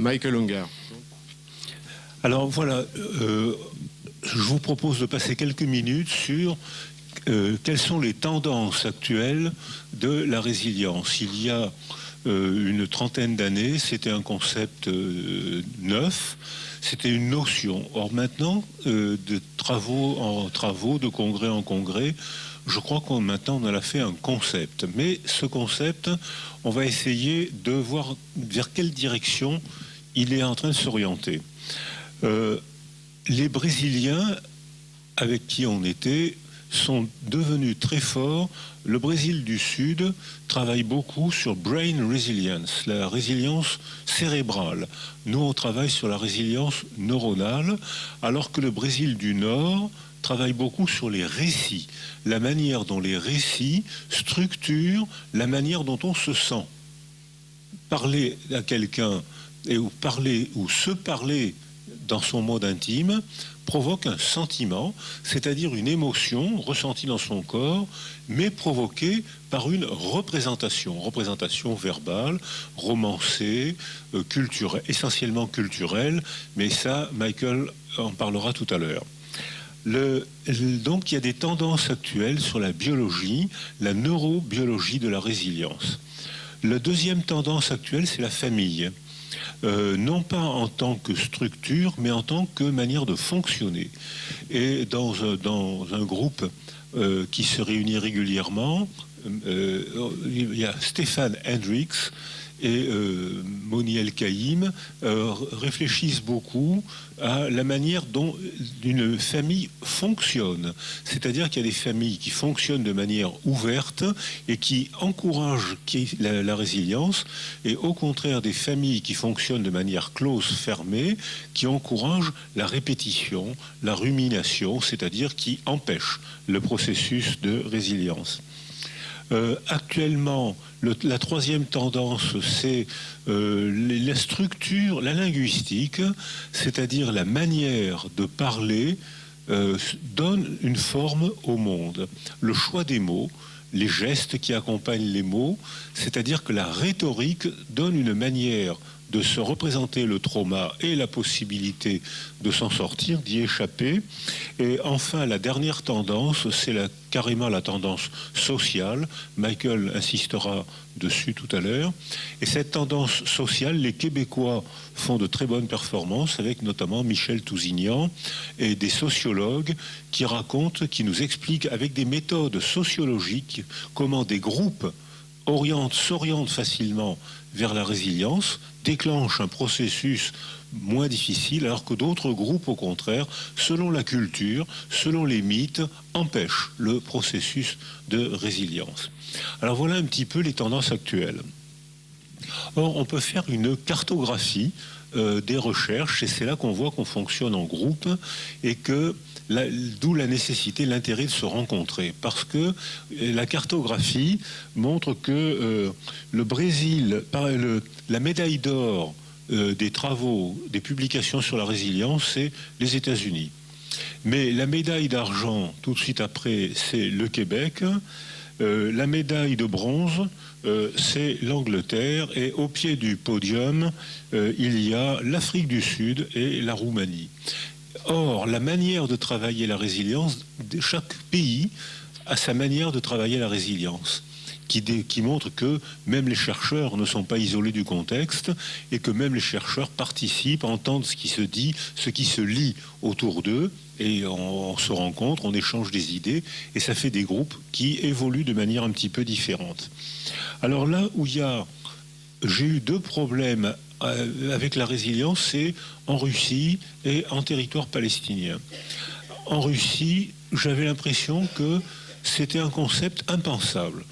Michael Unger. Alors voilà, je vous propose de passer quelques minutes sur quelles sont les tendances actuelles de la résilience. Il y a une trentaine d'années, c'était un concept neuf, c'était une notion. Or maintenant, de travaux en travaux, de congrès en congrès, je crois qu'on maintenant on en a fait un concept. Mais ce concept, on va essayer de voir vers quelle direction il est en train de s'orienter. Les Brésiliens avec qui on était sont devenus très forts. Le Brésil du Sud travaille beaucoup sur brain resilience, la résilience cérébrale. Nous, on travaille sur la résilience neuronale, alors que le Brésil du Nord travaille beaucoup sur les récits, la manière dont les récits structurent la manière dont on se sent. Parler à quelqu'un ou se parler dans son mode intime provoque un sentiment, c'est-à-dire une émotion ressentie dans son corps, mais provoquée par une représentation verbale, romancée, essentiellement culturelle, mais ça, Michael en parlera tout à l'heure. Donc il y a des tendances actuelles sur la biologie, la neurobiologie de la résilience. La deuxième tendance actuelle, c'est la famille. Non pas en tant que structure, mais en tant que manière de fonctionner. Et dans un groupe qui se réunit régulièrement, il y a Stéphane Hendricks et Moni El-Kaïm réfléchissent beaucoup à la manière dont une famille fonctionne. C'est-à-dire qu'il y a des familles qui fonctionnent de manière ouverte et qui encouragent la résilience, et au contraire des familles qui fonctionnent de manière close, fermée, qui encouragent la répétition, la rumination, c'est-à-dire qui empêchent le processus de résilience. Actuellement, la troisième tendance, c'est la structure, la linguistique, c'est-à-dire la manière de parler donne une forme au monde. Le choix des mots, les gestes qui accompagnent les mots, c'est-à-dire que la rhétorique donne une manière de se représenter le trauma et la possibilité de s'en sortir, d'y échapper. Et enfin, la dernière tendance, c'est carrément la tendance sociale. Michael insistera dessus tout à l'heure. Et cette tendance sociale, les Québécois font de très bonnes performances, avec notamment Michel Tousignan et des sociologues qui nous expliquent avec des méthodes sociologiques comment des groupes s'orientent facilement vers la résilience, déclenchent un processus moins difficile, alors que d'autres groupes, au contraire, selon la culture, selon les mythes, empêchent le processus de résilience. Alors voilà un petit peu les tendances actuelles. Or, on peut faire une cartographie des recherches, et c'est là qu'on voit qu'on fonctionne en groupe, et que d'où la nécessité, l'intérêt de se rencontrer, parce que la cartographie montre que le Brésil, la médaille d'or des travaux, des publications sur la résilience, c'est les États-Unis. Mais la médaille d'argent, tout de suite après, c'est le Québec. La médaille de bronze, c'est l'Angleterre, et au pied du podium, il y a l'Afrique du Sud et la Roumanie. Or, la manière de travailler la résilience, chaque pays a sa manière de travailler la résilience, qui montre que même les chercheurs ne sont pas isolés du contexte, et que même les chercheurs participent, entendent ce qui se dit, ce qui se lit autour d'eux, et on se rencontre, on échange des idées, et ça fait des groupes qui évoluent de manière un petit peu différente. Alors là où j'ai eu deux problèmes avec la résilience, c'est en Russie et en territoire palestinien. En Russie, j'avais l'impression que c'était un concept impensable.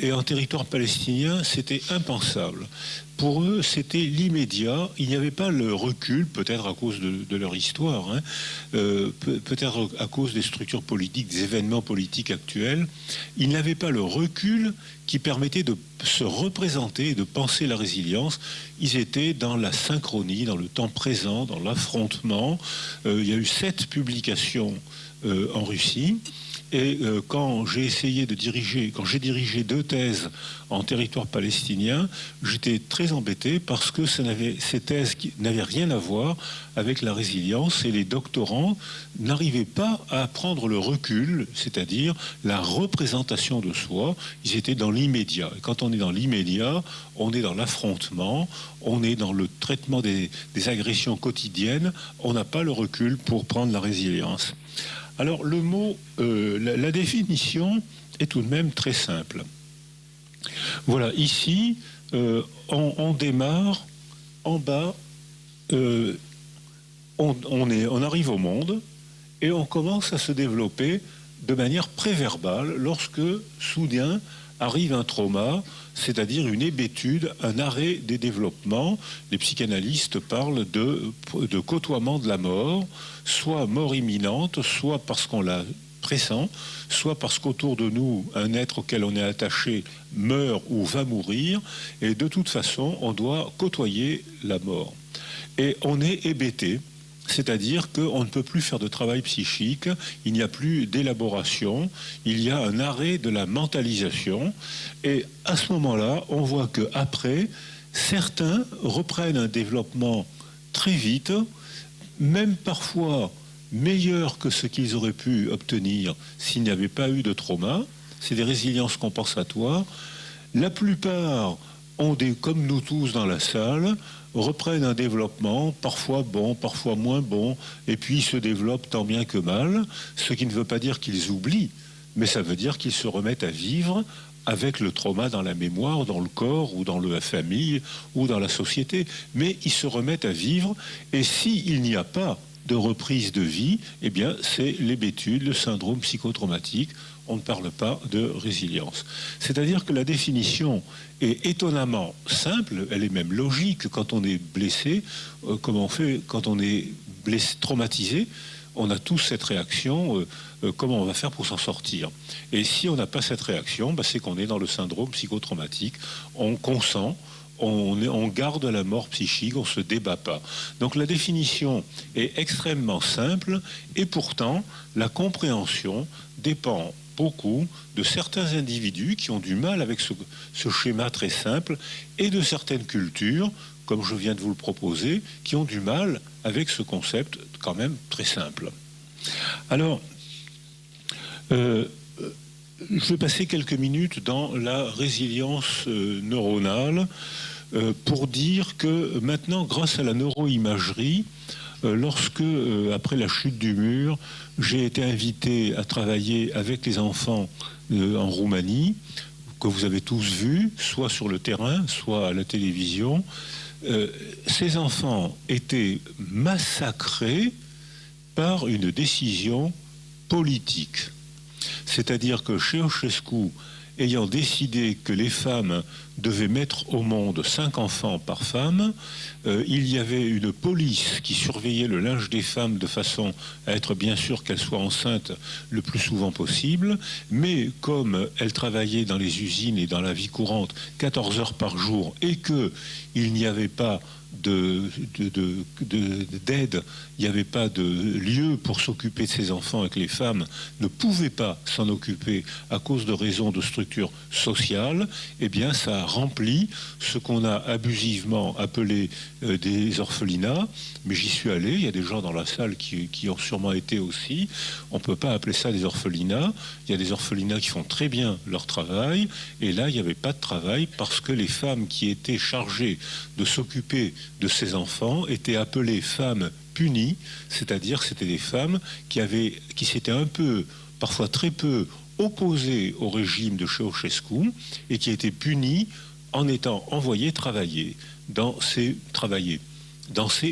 Et en territoire palestinien, c'était impensable. Pour eux, c'était l'immédiat. Il n'y avait pas le recul, peut-être à cause de leur histoire, peut-être à cause des structures politiques, des événements politiques actuels. Ils n'avaient pas le recul qui permettait de se représenter et de penser la résilience. Ils étaient dans la synchronie, dans le temps présent, dans l'affrontement. Il y a eu 7 publications en Russie. Et quand j'ai dirigé 2 thèses en territoire palestinien, j'étais très embêté parce que ces thèses qui n'avaient rien à voir avec la résilience, et les doctorants n'arrivaient pas à prendre le recul, c'est-à-dire la représentation de soi. Ils étaient dans l'immédiat. Et quand on est dans l'immédiat, on est dans l'affrontement, on est dans le traitement des agressions quotidiennes, on n'a pas le recul pour prendre la résilience. Alors le mot, la définition est tout de même très simple. Voilà, ici, on démarre en bas, on arrive au monde et on commence à se développer de manière préverbale lorsque, soudain, arrive un trauma, c'est-à-dire une hébétude, un arrêt des développements. Les psychanalystes parlent de côtoiement de la mort, soit mort imminente, soit parce qu'on la pressent, soit parce qu'autour de nous, un être auquel on est attaché meurt ou va mourir, et de toute façon, on doit côtoyer la mort. Et on est hébété, c'est-à-dire qu'on ne peut plus faire de travail psychique, il n'y a plus d'élaboration, il y a un arrêt de la mentalisation. Et à ce moment-là, on voit qu'après, certains reprennent un développement très vite, même parfois meilleur que ce qu'ils auraient pu obtenir s'il n'y avait pas eu de trauma. C'est des résiliences compensatoires. La plupart comme nous tous dans la salle, reprennent un développement, parfois bon, parfois moins bon, et puis se développent tant bien que mal, ce qui ne veut pas dire qu'ils oublient, mais ça veut dire qu'ils se remettent à vivre avec le trauma dans la mémoire, dans le corps, ou dans la famille, ou dans la société. Mais ils se remettent à vivre, et s'il n'y a pas de reprise de vie, eh bien c'est l'hébétude, le syndrome psychotraumatique. On ne parle pas de résilience. C'est-à-dire que la définition est étonnamment simple, elle est même logique. Quand on est blessé, comme on fait quand on est blessé, traumatisé, on a tous cette réaction, comment on va faire pour s'en sortir? Et si on n'a pas cette réaction, c'est qu'on est dans le syndrome psychotraumatique, on consent, on garde la mort psychique, on ne se débat pas. Donc la définition est extrêmement simple, et pourtant la compréhension dépend beaucoup de certains individus qui ont du mal avec ce schéma très simple, et de certaines cultures, comme je viens de vous le proposer, qui ont du mal avec ce concept quand même très simple. Alors, je vais passer quelques minutes dans la résilience neuronale pour dire que maintenant, grâce à la neuroimagerie, lorsque, après la chute du mur, j'ai été invité à travailler avec les enfants en Roumanie, que vous avez tous vus, soit sur le terrain, soit à la télévision, ces enfants étaient massacrés par une décision politique. C'est-à-dire que Ceausescu, ayant décidé que les femmes devaient mettre au monde 5 enfants par femme, il y avait une police qui surveillait le linge des femmes de façon à être bien sûr qu'elles soient enceintes le plus souvent possible, mais comme elles travaillaient dans les usines et dans la vie courante 14 heures par jour, et qu'il n'y avait pas d'aide, il n'y avait pas de lieu pour s'occuper de ces enfants, et que les femmes ne pouvaient pas s'en occuper à cause de raisons de structure sociale, eh bien ça a rempli ce qu'on a abusivement appelé des orphelinats. Mais j'y suis allé, il y a des gens dans la salle qui ont sûrement été aussi. On ne peut pas appeler ça des orphelinats. Il y a des orphelinats qui font très bien leur travail, et là il n'y avait pas de travail parce que les femmes qui étaient chargées de s'occuper de ces enfants étaient appelées femmes punies, c'est-à-dire c'était des femmes qui s'étaient un peu, parfois très peu, opposées au régime de Ceausescu, et qui étaient punies en étant envoyées travailler dans ces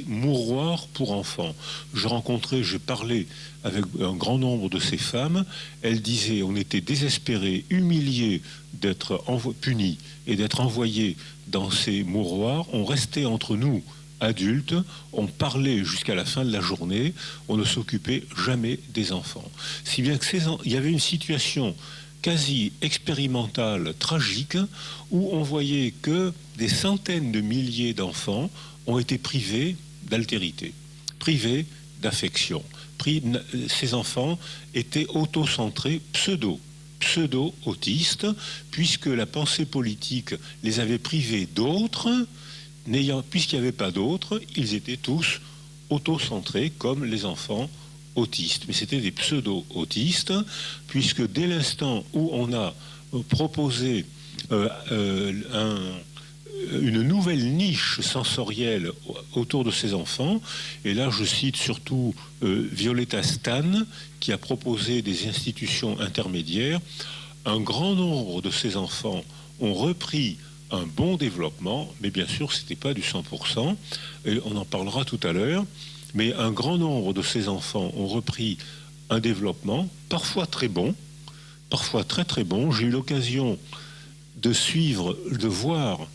mouroirs pour enfants. J'ai parlé avec un grand nombre de ces femmes. Elles disaient, on était désespérés, humiliés d'être punis et d'être envoyés dans ces mouroirs. On restait entre nous, adultes, on parlait jusqu'à la fin de la journée, on ne s'occupait jamais des enfants. Si bien qu'il y avait une situation quasi expérimentale, tragique, où on voyait que des centaines de milliers d'enfants ont été privés d'altérité, privés d'affection. Ces enfants étaient autocentrés, pseudo-autistes, puisque la pensée politique les avait privés d'autres, puisqu'il n'y avait pas d'autres, ils étaient tous autocentrés comme les enfants autistes. Mais c'était des pseudo-autistes, puisque dès l'instant où on a proposé une nouvelle niche sensorielle autour de ces enfants, et là je cite surtout Violetta Stan, qui a proposé des institutions intermédiaires, un grand nombre de ces enfants ont repris un bon développement, mais bien sûr ce n'était pas du 100%, et on en parlera tout à l'heure, mais un grand nombre de ces enfants ont repris un développement, parfois très bon, parfois très très bon. J'ai eu l'occasion de voir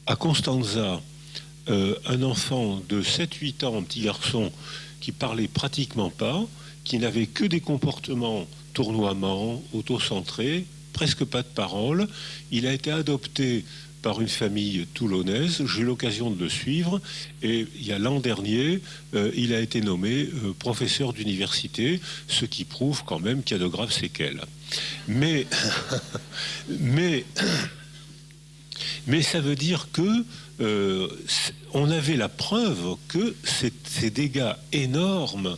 à Constanza un enfant de 7-8 ans, un petit garçon, qui parlait pratiquement pas, qui n'avait que des comportements tournoiements, autocentrés, presque pas de parole. Il a été adopté par une famille toulonnaise. J'ai eu l'occasion de le suivre et il y a l'an dernier, il a été nommé professeur d'université, ce qui prouve quand même qu'il y a de graves séquelles. Mais ça veut dire que on avait la preuve que ces dégâts énormes,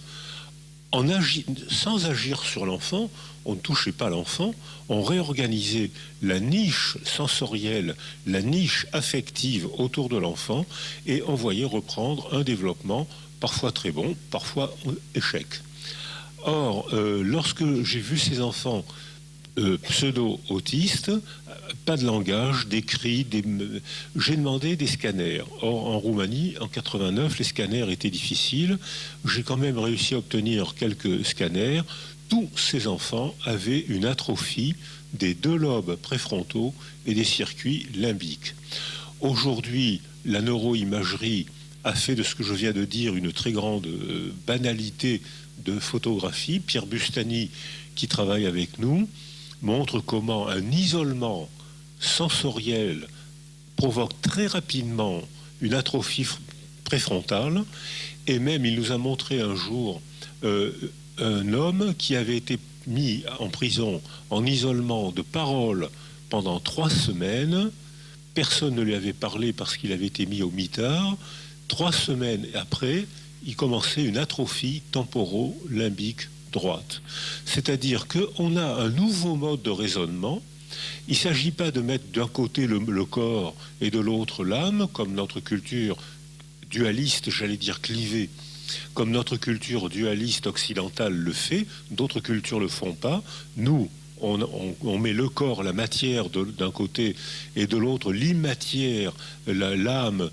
sans agir sur l'enfant, on ne touchait pas l'enfant, on réorganisait la niche sensorielle, la niche affective autour de l'enfant, et on voyait reprendre un développement parfois très bon, parfois échec. Or, lorsque j'ai vu ces enfants pseudo-autistes, pas de langage, d'écrit, j'ai demandé des scanners. Or, en Roumanie, en 89, les scanners étaient difficiles. J'ai quand même réussi à obtenir quelques scanners. Tous ces enfants avaient une atrophie des 2 lobes préfrontaux et des circuits limbiques. Aujourd'hui, la neuroimagerie a fait de ce que je viens de dire une très grande banalité de photographie. Pierre Bustani, qui travaille avec nous, montre comment un isolement sensoriel provoque très rapidement une atrophie préfrontale. Et même, il nous a montré un jour un homme qui avait été mis en prison en isolement de parole pendant 3 semaines. Personne ne lui avait parlé parce qu'il avait été mis au mitard. 3 semaines après, il commençait une atrophie temporo-limbique droite. C'est-à-dire qu'on a un nouveau mode de raisonnement. Il ne s'agit pas de mettre d'un côté le corps et de l'autre l'âme, comme notre culture dualiste, j'allais dire clivée, comme notre culture dualiste occidentale le fait. D'autres cultures ne le font pas. Nous, on met le corps, la matière d'un côté, et de l'autre l'immatière, l'âme,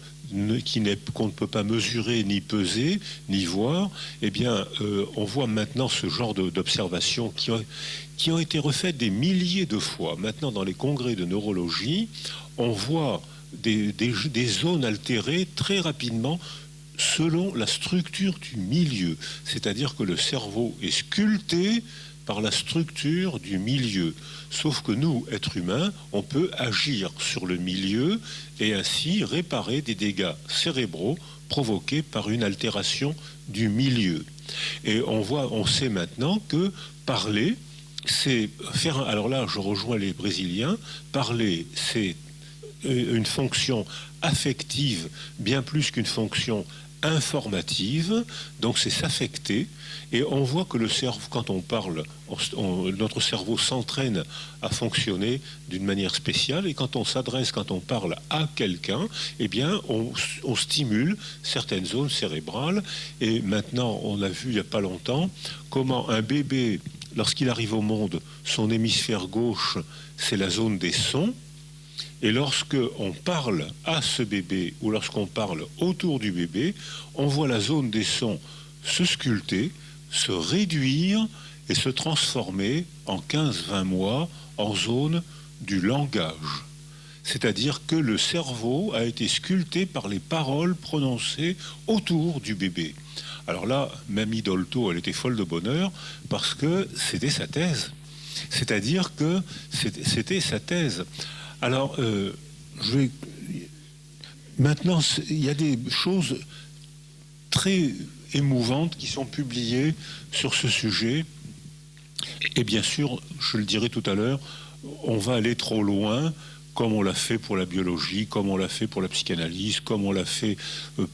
qu'on ne peut pas mesurer, ni peser, ni voir. Eh bien, on voit maintenant ce genre d'observations qui ont été refaites des milliers de fois. Maintenant, dans les congrès de neurologie, on voit des zones altérées très rapidement selon la structure du milieu. C'est-à-dire que le cerveau est sculpté par la structure du milieu. Sauf que nous, êtres humains, on peut agir sur le milieu et ainsi réparer des dégâts cérébraux provoqués par une altération du milieu. Et on sait maintenant que parler, c'est faire... Alors là, je rejoins les Brésiliens. Parler, c'est une fonction affective bien plus qu'une fonction informative, donc c'est s'affecter, et on voit que le cerveau, quand on parle, notre cerveau s'entraîne à fonctionner d'une manière spéciale, et quand on parle à quelqu'un, eh bien on stimule certaines zones cérébrales. Et maintenant, on a vu il n'y a pas longtemps comment un bébé, lorsqu'il arrive au monde, son hémisphère gauche, c'est la zone des sons. Et lorsqu'on parle à ce bébé ou lorsqu'on parle autour du bébé, on voit la zone des sons se sculpter, se réduire et se transformer en 15-20 mois en zone du langage. C'est-à-dire que le cerveau a été sculpté par les paroles prononcées autour du bébé. Alors là, Mamie Dolto, elle était folle de bonheur parce que c'était sa thèse. C'est-à-dire que c'était sa thèse. Alors, maintenant, il y a des choses très émouvantes qui sont publiées sur ce sujet. Et bien sûr, je le dirai tout à l'heure, on va aller trop loin, comme on l'a fait pour la biologie, comme on l'a fait pour la psychanalyse, comme on l'a fait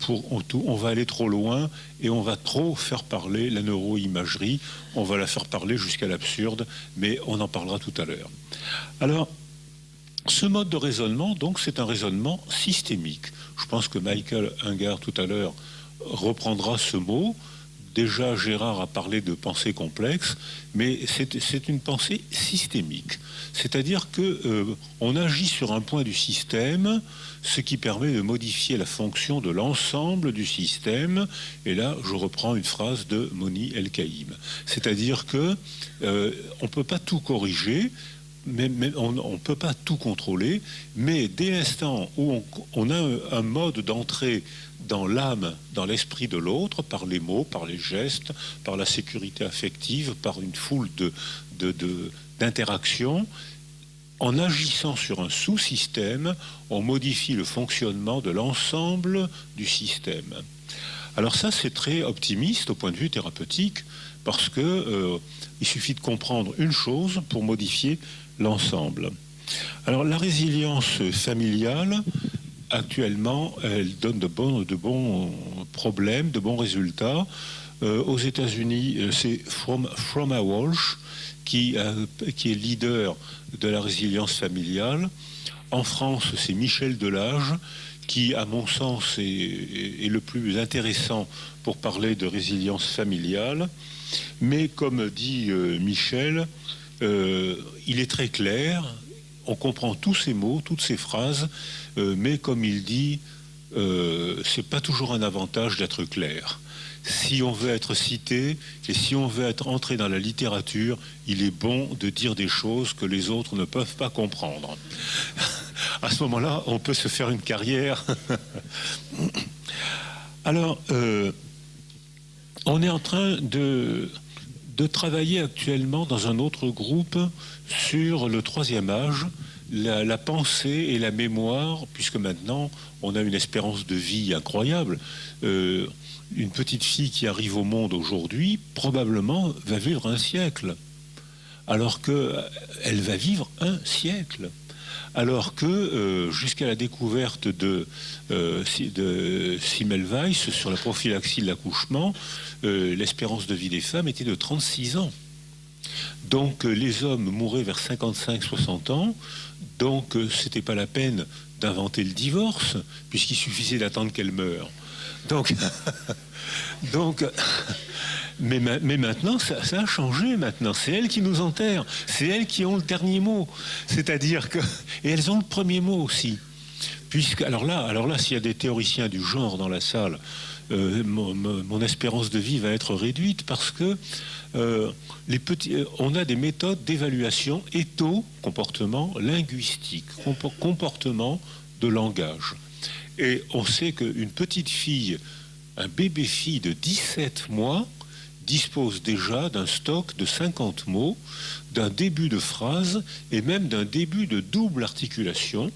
pour tout. On va aller trop loin et on va trop faire parler la neuroimagerie. On va la faire parler jusqu'à l'absurde, mais on en parlera tout à l'heure. Alors, ce mode de raisonnement, donc, c'est un raisonnement systémique. Je pense que Michael Unger, tout à l'heure, reprendra ce mot. Déjà, Gérard a parlé de pensée complexe, mais c'est une pensée systémique. C'est-à-dire qu'on agit sur un point du système, ce qui permet de modifier la fonction de l'ensemble du système. Et là, je reprends une phrase de Moni El-Kaïm. C'est-à-dire qu'on ne peut pas tout corriger, mais on ne peut pas tout contrôler, mais dès l'instant où on a un mode d'entrée dans l'âme, dans l'esprit de l'autre, par les mots, par les gestes, par la sécurité affective, par une foule d'interactions, en agissant sur un sous-système, on modifie le fonctionnement de l'ensemble du système. Alors ça, c'est très optimiste au point de vue thérapeutique, parce que il suffit de comprendre une chose pour modifier l'ensemble. Alors la résilience familiale, actuellement, elle donne de bons problèmes, de bons résultats. Aux États-Unis, c'est Froma Walsh qui est leader de la résilience familiale. En France, c'est Michel Delage qui, à mon sens, est le plus intéressant pour parler de résilience familiale. Mais comme dit Michel, il est très clair, on comprend tous ces mots, toutes ces phrases, mais comme il dit, c'est pas toujours un avantage d'être clair. Si on veut être cité et si on veut être entré dans la littérature, il est bon de dire des choses que les autres ne peuvent pas comprendre. À ce moment-là, on peut se faire une carrière. Alors, on est en train de travailler actuellement dans un autre groupe sur le troisième âge, la pensée et la mémoire, puisque maintenant on a une espérance de vie incroyable. Une petite fille qui arrive au monde aujourd'hui, probablement va vivre un siècle, alors qu'elle va vivre un siècle. Alors que jusqu'à la découverte de Semmelweis sur la prophylaxie de l'accouchement, l'espérance de vie des femmes était de 36 ans. Donc les hommes mouraient vers 55-60 ans, donc c'était pas la peine d'inventer le divorce, puisqu'il suffisait d'attendre qu'elle meure. Donc mais maintenant, ça a changé maintenant. C'est elles qui nous enterrent. C'est elles qui ont le dernier mot. C'est-à-dire que... Et elles ont le premier mot aussi. Alors là, s'il y a des théoriciens du genre dans la salle, mon espérance de vie va être réduite parce que on a des méthodes d'évaluation comportement linguistique, comportement de langage. Et on sait qu'une petite fille, un bébé fille de 17 mois, dispose déjà d'un stock de 50 mots, d'un début de phrase et même d'un début de double articulation,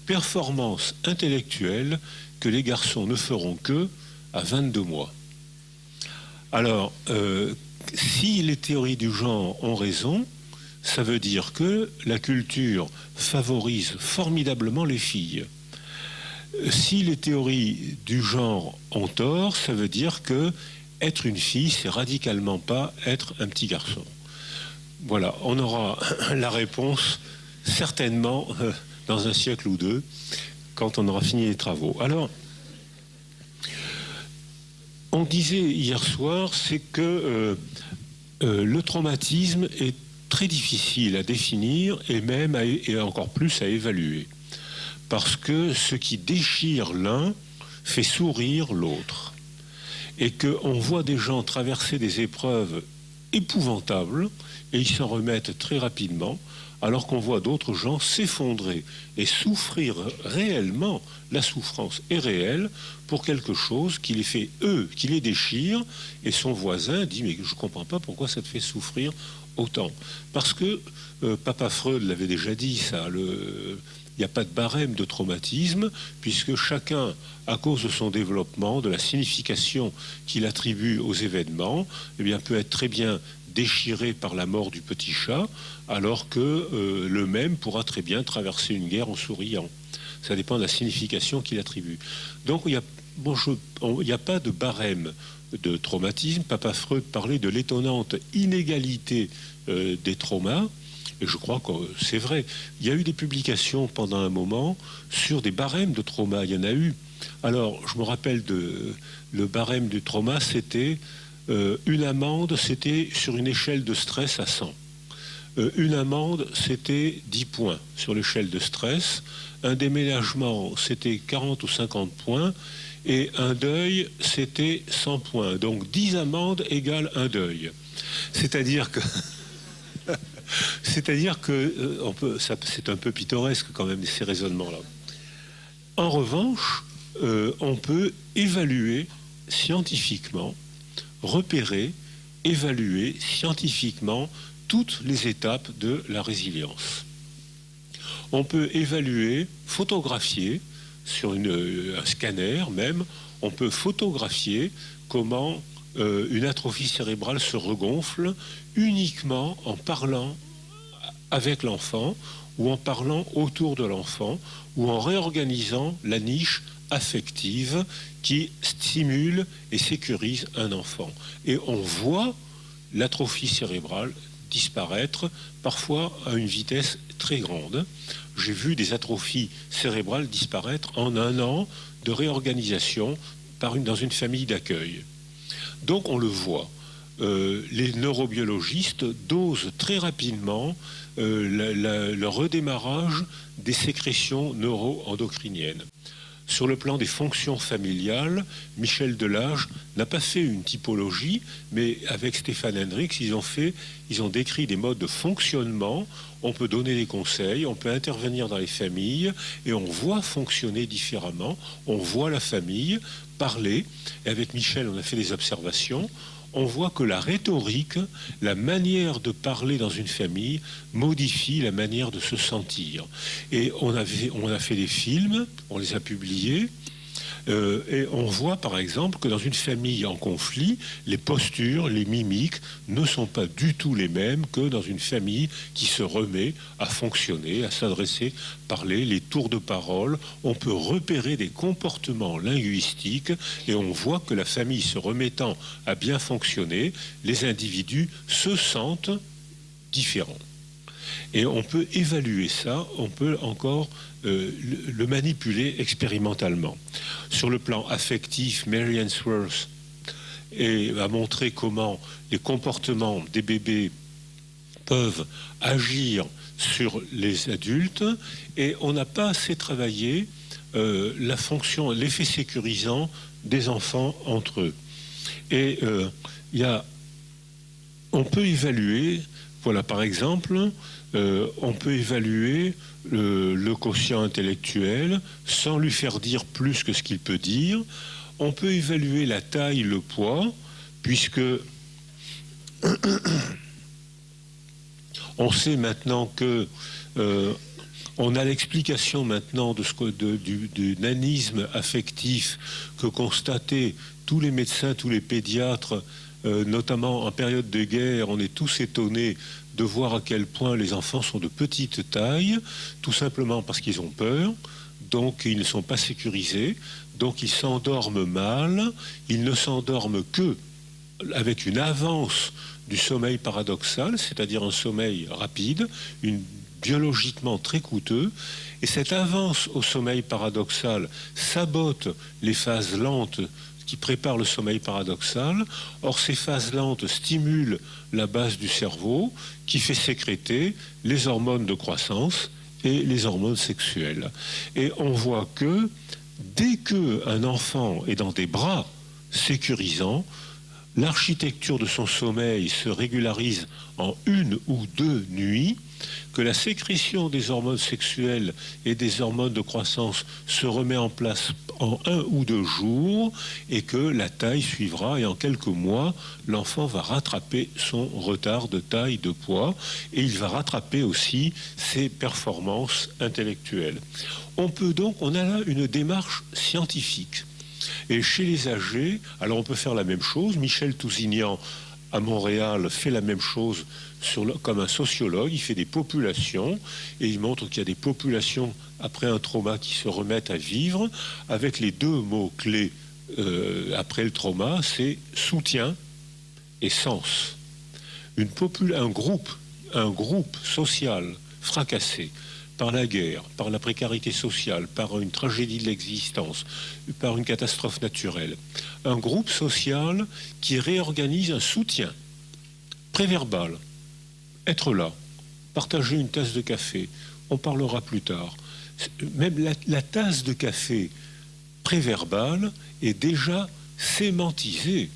performance intellectuelle que les garçons ne feront que à 22 mois. Alors, si les théories du genre ont raison, ça veut dire que la culture favorise formidablement les filles. Si les théories du genre ont tort, ça veut dire que être une fille, c'est radicalement pas être un petit garçon. Voilà, on aura la réponse certainement dans un siècle ou deux, quand on aura fini les travaux. Alors, on disait hier soir, c'est que le traumatisme est très difficile à définir et même et encore plus à évaluer. Parce que ce qui déchire l'un fait sourire l'autre. Et qu'on voit des gens traverser des épreuves épouvantables et ils s'en remettent très rapidement, alors qu'on voit d'autres gens s'effondrer et souffrir réellement. La souffrance est réelle pour quelque chose qui les fait, qui les déchire, et son voisin dit « mais je ne comprends pas pourquoi ça te fait souffrir autant ». Parce que Papa Freud l'avait déjà dit, ça, il n'y a pas de barème de traumatisme, puisque chacun, à cause de son développement, de la signification qu'il attribue aux événements, eh bien, peut être très bien déchiré par la mort du petit chat, alors que le même pourra très bien traverser une guerre en souriant. Ça dépend de la signification qu'il attribue. Donc il n'y a pas de barème de traumatisme. Papa Freud parlait de l'étonnante inégalité des traumas, et je crois que c'est vrai. Il y a eu des publications pendant un moment sur des barèmes de trauma. Il y en a eu. Alors, je me rappelle le barème du trauma, c'était une amende, c'était sur une échelle de stress à 100. Une amende, c'était 10 points sur l'échelle de stress. Un déménagement, c'était 40 ou 50 points. Et un deuil, c'était 100 points. Donc 10 amendes égale un deuil. C'est-à-dire que... c'est un peu pittoresque quand même, ces raisonnements-là. En revanche, on peut évaluer scientifiquement, repérer, évaluer scientifiquement toutes les étapes de la résilience. On peut évaluer, photographier, sur un scanner même, on peut photographier comment une atrophie cérébrale se regonfle uniquement en parlant avec l'enfant ou en parlant autour de l'enfant ou en réorganisant la niche affective qui stimule et sécurise un enfant. Et on voit l'atrophie cérébrale disparaître, parfois à une vitesse très grande. J'ai vu des atrophies cérébrales disparaître en 1 an de réorganisation dans une famille d'accueil. Donc on le voit. Les neurobiologistes dosent très rapidement le redémarrage des sécrétions neuroendocriniennes. Sur le plan des fonctions familiales, Michel Delage n'a pas fait une typologie, mais avec Stéphane Hendricks, ils ont décrit des modes de fonctionnement. On peut donner des conseils, on peut intervenir dans les familles et on voit fonctionner différemment. On voit la famille parler. Et avec Michel, on a fait des observations. On voit que la rhétorique, la manière de parler dans une famille, modifie la manière de se sentir. Et on a fait des films, on les a publiés, et on voit par exemple que dans une famille en conflit, les postures, les mimiques ne sont pas du tout les mêmes que dans une famille qui se remet à fonctionner, à s'adresser, parler, les tours de parole. On peut repérer des comportements linguistiques et on voit que la famille se remettant à bien fonctionner, les individus se sentent différents. Et on peut évaluer ça, on peut encore le manipuler expérimentalement. Sur le plan affectif, Mary Ainsworth a montré comment les comportements des bébés peuvent agir sur les adultes, et on n'a pas assez travaillé la fonction, l'effet sécurisant des enfants entre eux. Et on peut évaluer, voilà par exemple, on peut évaluer le quotient intellectuel sans lui faire dire plus que ce qu'il peut dire. On peut évaluer la taille, le poids, puisque on sait maintenant que on a l'explication maintenant du nanisme affectif que constataient tous les médecins, tous les pédiatres, notamment en période de guerre. On est tous étonnés de voir à quel point les enfants sont de petite taille, tout simplement parce qu'ils ont peur, donc ils ne sont pas sécurisés, donc ils s'endorment mal, ils ne s'endorment que avec une avance du sommeil paradoxal, c'est-à-dire un sommeil rapide, biologiquement très coûteux, et cette avance au sommeil paradoxal sabote les phases lentes qui préparent le sommeil paradoxal. Or, ces phases lentes stimulent la base du cerveau qui fait sécréter les hormones de croissance et les hormones sexuelles. Et on voit que dès qu'un enfant est dans des bras sécurisants, l'architecture de son sommeil se régularise en 1 ou 2 nuits, que la sécrétion des hormones sexuelles et des hormones de croissance se remet en place en 1 ou 2 jours, et que la taille suivra, et en quelques mois, l'enfant va rattraper son retard de taille, de poids, et il va rattraper aussi ses performances intellectuelles. On a là une démarche scientifique. Et chez les âgés, alors on peut faire la même chose. Michel Tousignan à Montréal fait la même chose comme un sociologue. Il fait des populations et il montre qu'il y a des populations après un trauma qui se remettent à vivre avec les 2 mots-clés après le trauma, c'est soutien et sens. Un groupe social fracassé par la guerre, par la précarité sociale, par une tragédie de l'existence, par une catastrophe naturelle. Un groupe social qui réorganise un soutien préverbal. Être là, partager une tasse de café, on parlera plus tard. Même la tasse de café préverbale est déjà sémantisée.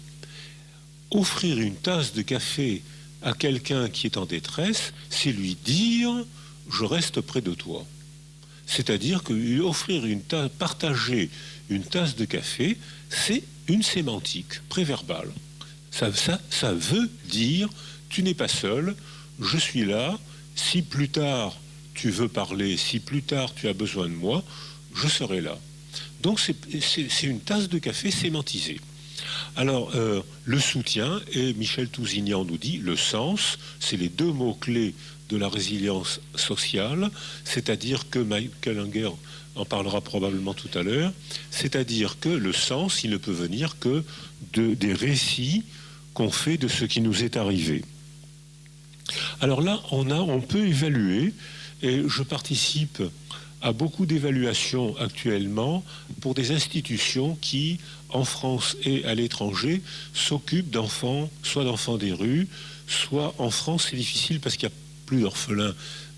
Offrir une tasse de café à quelqu'un qui est en détresse, c'est lui dire « je reste près de toi ». C'est-à-dire que partager une tasse de café, c'est une sémantique préverbale. Ça veut dire « tu n'es pas seul, je suis là, si plus tard tu veux parler, si plus tard tu as besoin de moi, je serai là ». Donc c'est une tasse de café sémantisée. Alors, le soutien, et Michel Tousignan nous dit, le sens, c'est les 2 mots-clés de la résilience sociale, c'est-à-dire que Michael Unger en parlera probablement tout à l'heure, c'est-à-dire que le sens, il ne peut venir que des récits qu'on fait de ce qui nous est arrivé. Alors là, on peut évaluer, et je participe à beaucoup d'évaluations actuellement pour des institutions qui, en France et à l'étranger, s'occupent d'enfants, soit d'enfants des rues, soit en France, c'est difficile parce qu'il y a plus d'orphelins.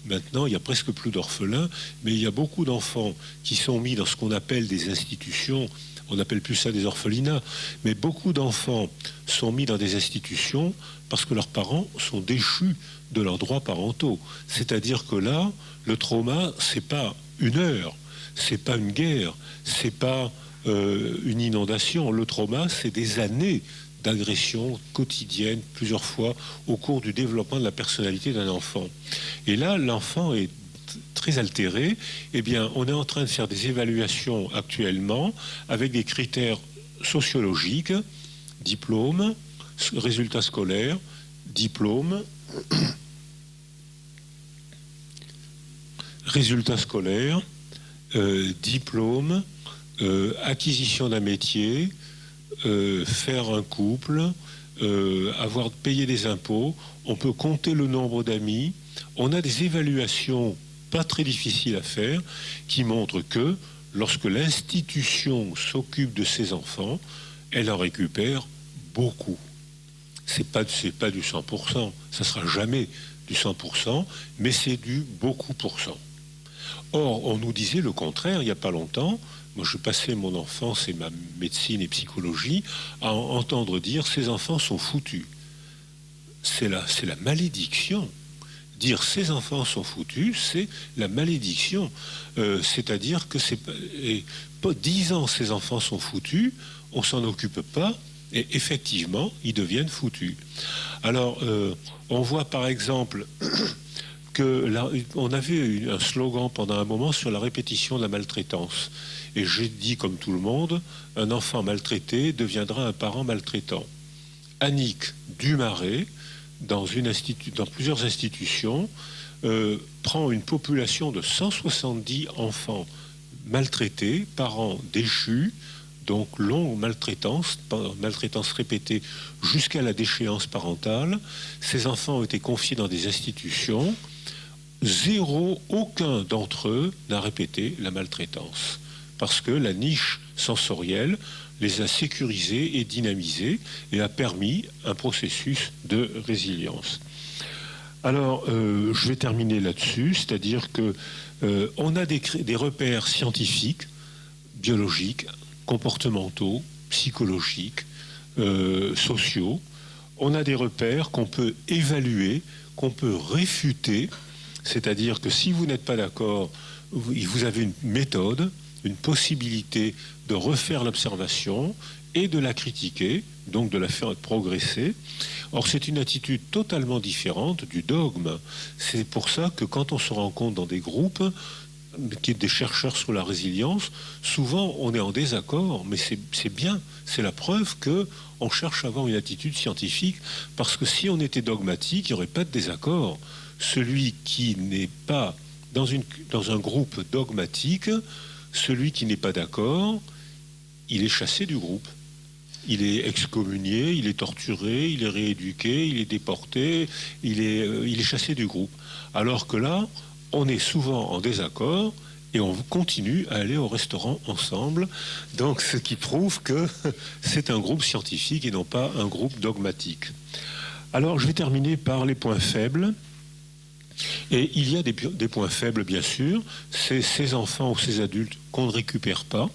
Maintenant, il y a presque plus d'orphelins, mais il y a beaucoup d'enfants qui sont mis dans ce qu'on appelle des institutions. On n'appelle plus ça des orphelinats, mais beaucoup d'enfants sont mis dans des institutions parce que leurs parents sont déchus de leurs droits parentaux. C'est-à-dire que là, le trauma, c'est pas une heure, c'est pas une guerre, c'est pas une inondation. Le trauma, c'est des années d'agression quotidienne, plusieurs fois, au cours du développement de la personnalité d'un enfant. Et là, l'enfant est très altéré. Eh bien, on est en train de faire des évaluations actuellement avec des critères sociologiques, diplôme, résultats scolaires, diplôme, résultats scolaires, diplôme, acquisition d'un métier, faire un couple, avoir payé des impôts, on peut compter le nombre d'amis. On a des évaluations pas très difficiles à faire qui montrent que lorsque l'institution s'occupe de ses enfants, elle en récupère beaucoup. C'est pas du 100%, ça sera jamais du 100%, mais c'est du beaucoup %. Or, on nous disait le contraire il n'y a pas longtemps. Moi, je passais mon enfance et ma médecine et psychologie à entendre dire ces enfants sont foutus. C'est la malédiction. Dire ces enfants sont foutus, c'est la malédiction. C'est-à-dire que c'est pas 10 ans ces enfants sont foutus, on s'en occupe pas, et effectivement, ils deviennent foutus. Alors, on voit par exemple on avait eu un slogan pendant un moment sur la répétition de la maltraitance. Et j'ai dit, comme tout le monde, un enfant maltraité deviendra un parent maltraitant. Annick Dumaret, dans plusieurs institutions, prend une population de 170 enfants maltraités, parents déchus, donc longue maltraitance répétée jusqu'à la déchéance parentale. Ces enfants ont été confiés dans des institutions. Aucun d'entre eux n'a répété la maltraitance, parce que la niche sensorielle les a sécurisés et dynamisés et a permis un processus de résilience. Alors, je vais terminer là-dessus, c'est-à-dire que on a des repères scientifiques, biologiques, comportementaux, psychologiques, sociaux. On a des repères qu'on peut évaluer, qu'on peut réfuter, c'est-à-dire que si vous n'êtes pas d'accord, vous avez une méthode, une possibilité de refaire l'observation et de la critiquer, donc de la faire progresser. Or, c'est une attitude totalement différente du dogme. C'est pour ça que quand on se rencontre dans des groupes, qui est des chercheurs sur la résilience, souvent on est en désaccord, mais c'est bien, c'est la preuve que on cherche à avoir une attitude scientifique, parce que si on était dogmatique, il n'y aurait pas de désaccord. Celui qui n'est pas dans un groupe dogmatique, celui qui n'est pas d'accord, il est chassé du groupe. Il est excommunié, il est torturé, il est rééduqué, il est déporté, il est chassé du groupe. Alors que là, on est souvent en désaccord et on continue à aller au restaurant ensemble. Donc, ce qui prouve que c'est un groupe scientifique et non pas un groupe dogmatique. Alors, je vais terminer par les points faibles. Et il y a des points faibles, bien sûr. C'est ces enfants ou ces adultes qu'on ne récupère pas.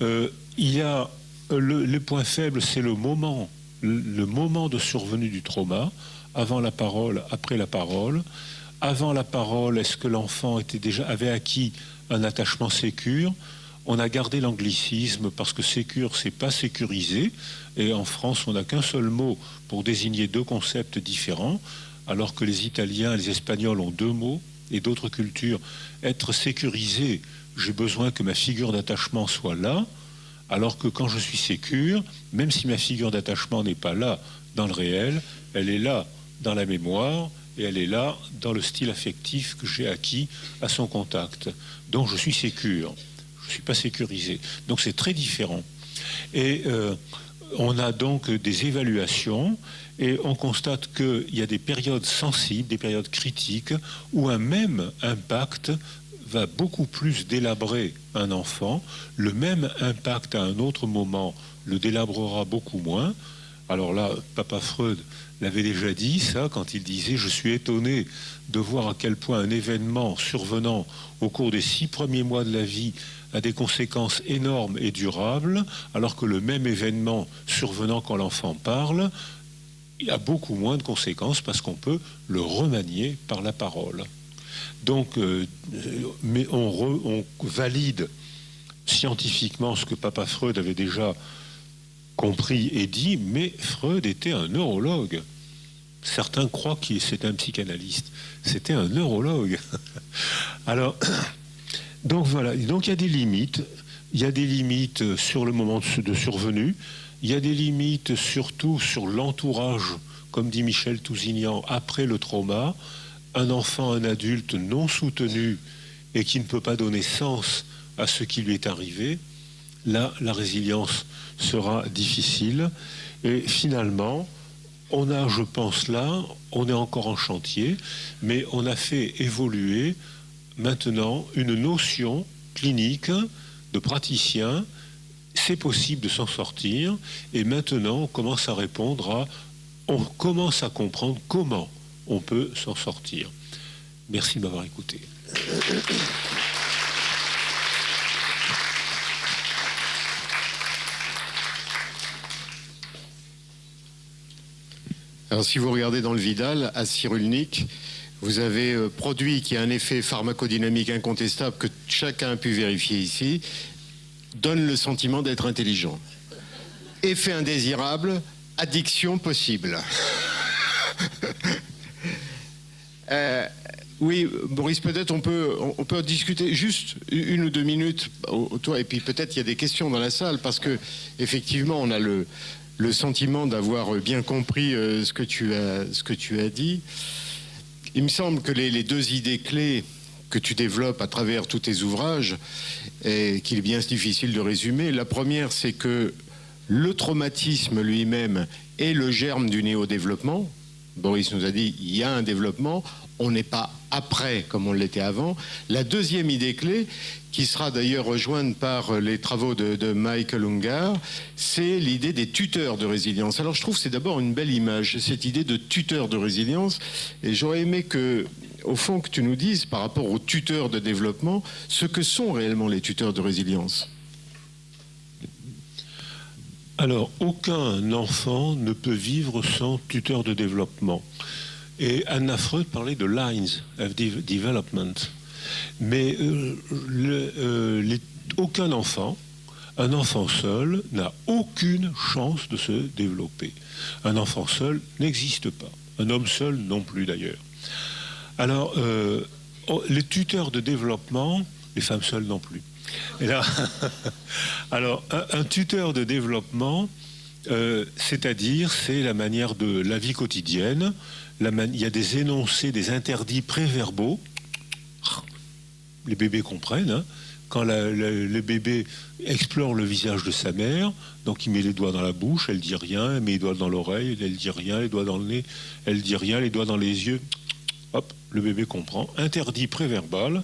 Il y a le point faible, c'est le moment de survenue du trauma, avant la parole, après la parole. Avant la parole, est-ce que l'enfant avait acquis un attachement sécure? On a gardé l'anglicisme parce que sécure, c'est pas sécurisé. Et en France, on n'a qu'un seul mot pour désigner deux concepts différents, alors que les Italiens et les Espagnols ont deux mots, et d'autres cultures. Être sécurisé, j'ai besoin que ma figure d'attachement soit là, alors que quand je suis sécure, même si ma figure d'attachement n'est pas là dans le réel, elle est là dans la mémoire, et elle est là dans le style affectif que j'ai acquis à son contact. Donc je suis sécure, je ne suis pas sécurisé. Donc c'est très différent. Et on a donc des évaluations et on constate qu'il y a des périodes sensibles, des périodes critiques, où un même impact va beaucoup plus délabrer un enfant. Le même impact à un autre moment le délabrera beaucoup moins. Alors là, Papa Freud l'avait déjà dit, ça, quand il disait « Je suis étonné de voir à quel point un événement survenant au cours des 6 premiers mois de la vie a des conséquences énormes et durables, alors que le même événement survenant quand l'enfant parle, il a beaucoup moins de conséquences parce qu'on peut le remanier par la parole. » Donc, mais on valide scientifiquement ce que Papa Freud avait déjà compris et dit, mais Freud était un neurologue. Certains croient qu'il c'était un psychanalyste. C'était un neurologue. Alors, donc voilà. Donc il y a des limites. Il y a des limites sur le moment de survenue. Il y a des limites surtout sur l'entourage, comme dit Michel Tousignan, après le trauma. Un enfant, un adulte non soutenu et qui ne peut pas donner sens à ce qui lui est arrivé, là, la résilience sera difficile. Et finalement, on a, je pense là, on est encore en chantier, mais on a fait évoluer maintenant une notion clinique de praticien. C'est possible de s'en sortir. Et maintenant, on commence à on commence à comprendre comment on peut s'en sortir. Merci de m'avoir écouté. Alors, si vous regardez dans le Vidal, à Cyrulnik, vous avez produit qui a un effet pharmacodynamique incontestable que chacun a pu vérifier ici, donne le sentiment d'être intelligent. Effet indésirable, addiction possible. Oui, Boris, peut-être on peut discuter juste 1 ou 2 minutes autour, et puis peut-être il y a des questions dans la salle, parce que effectivement on a le sentiment d'avoir bien compris ce que tu as dit. Il me semble que les 2 idées clés que tu développes à travers tous tes ouvrages, et qu'il est bien difficile de résumer, la première, c'est que le traumatisme lui-même est le germe du néo-développement. Boris nous a dit, il y a un développement, on n'est pas après comme on l'était avant. La deuxième idée clé, qui sera d'ailleurs rejointe par les travaux de Michael Ungar, c'est l'idée des tuteurs de résilience. Alors je trouve que c'est d'abord une belle image, cette idée de tuteur de résilience, et j'aurais aimé que, au fond, que tu nous dises par rapport aux tuteurs de développement, ce que sont réellement les tuteurs de résilience. Alors, aucun enfant ne peut vivre sans tuteur de développement. Et Anna Freud parlait de lines of development. Mais aucun enfant, un enfant seul, n'a aucune chance de se développer. Un enfant seul n'existe pas. Un homme seul non plus d'ailleurs. Alors, les tuteurs de développement, les femmes seules non plus. Et là, alors, un tuteur de développement, c'est-à-dire, c'est la manière de la vie quotidienne. Il y a des énoncés, des interdits préverbaux. Les bébés comprennent. Hein. Quand le bébé explore le visage de sa mère, donc il met les doigts dans la bouche, elle dit rien, elle met les doigts dans l'oreille, elle dit rien, les doigts dans le nez, elle dit rien, les doigts dans les yeux. Hop, le bébé comprend. Interdit préverbal.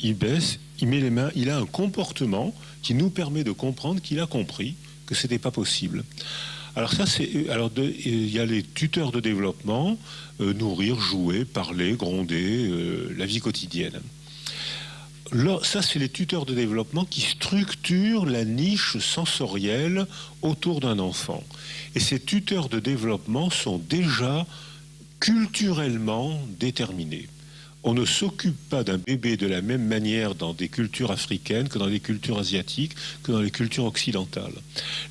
Il baisse, il met les mains, il a un comportement qui nous permet de comprendre qu'il a compris que ce n'était pas possible. Alors ça, il y a les tuteurs de développement, nourrir, jouer, parler, gronder, la vie quotidienne. Là, ça, c'est les tuteurs de développement qui structurent la niche sensorielle autour d'un enfant. Et ces tuteurs de développement sont déjà culturellement déterminés. On ne s'occupe pas d'un bébé de la même manière dans des cultures africaines que dans les cultures asiatiques, que dans les cultures occidentales.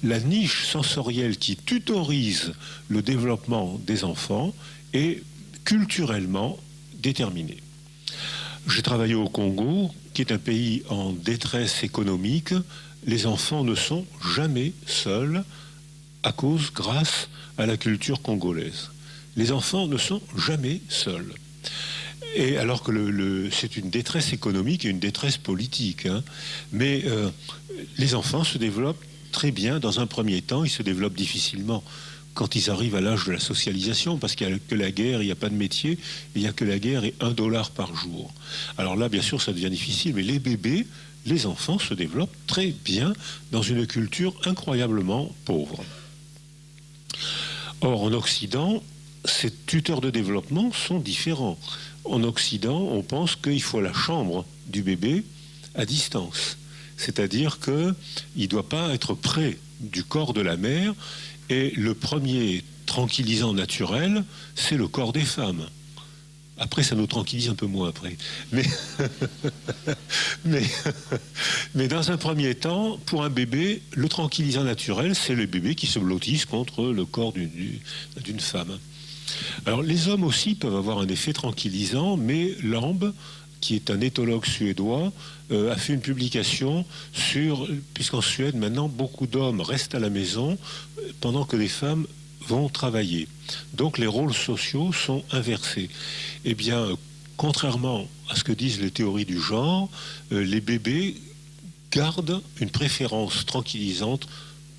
La niche sensorielle qui tutorise le développement des enfants est culturellement déterminée. J'ai travaillé au Congo, qui est un pays en détresse économique. Les enfants ne sont jamais seuls grâce à la culture congolaise. Les enfants ne sont jamais seuls. Et alors que c'est une détresse économique et une détresse politique. Hein. Mais les enfants se développent très bien dans un premier temps. Ils se développent difficilement quand ils arrivent à l'âge de la socialisation, parce qu'il n'y a que la guerre, il n'y a pas de métier, il n'y a que la guerre et $1 par jour. Alors là, bien sûr, ça devient difficile, mais les bébés, les enfants se développent très bien dans une culture incroyablement pauvre. Or, en Occident, ces tuteurs de développement sont différents. En Occident, on pense qu'il faut la chambre du bébé à distance. C'est-à-dire qu'il ne doit pas être près du corps de la mère. Et le premier tranquillisant naturel, c'est le corps des femmes. Après, ça nous tranquillise un peu moins après. Mais dans un premier temps, pour un bébé, le tranquillisant naturel, c'est le bébé qui se blottisse contre le corps d'une femme. Alors, les hommes aussi peuvent avoir un effet tranquillisant, mais Lamb, qui est un éthologue suédois, a fait une publication puisqu'en Suède, maintenant, beaucoup d'hommes restent à la maison pendant que les femmes vont travailler. Donc les rôles sociaux sont inversés. Eh bien, contrairement à ce que disent les théories du genre, les bébés gardent une préférence tranquillisante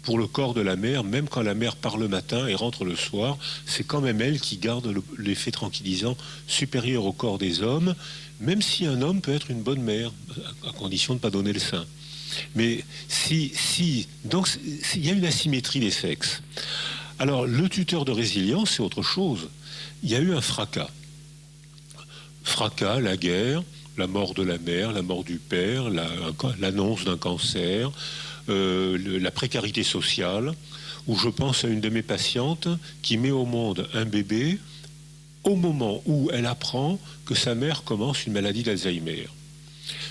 pour le corps de la mère, même quand la mère part le matin et rentre le soir, c'est quand même elle qui garde l'effet tranquillisant supérieur au corps des hommes, même si un homme peut être une bonne mère, à condition de ne pas donner le sein. Mais donc il y a une asymétrie des sexes. Alors, le tuteur de résilience, c'est autre chose. Il y a eu un fracas. Fracas, la guerre, la mort de la mère, la mort du père, l'annonce d'un cancer, la précarité sociale, où je pense à une de mes patientes qui met au monde un bébé au moment où elle apprend que sa mère commence une maladie d'Alzheimer.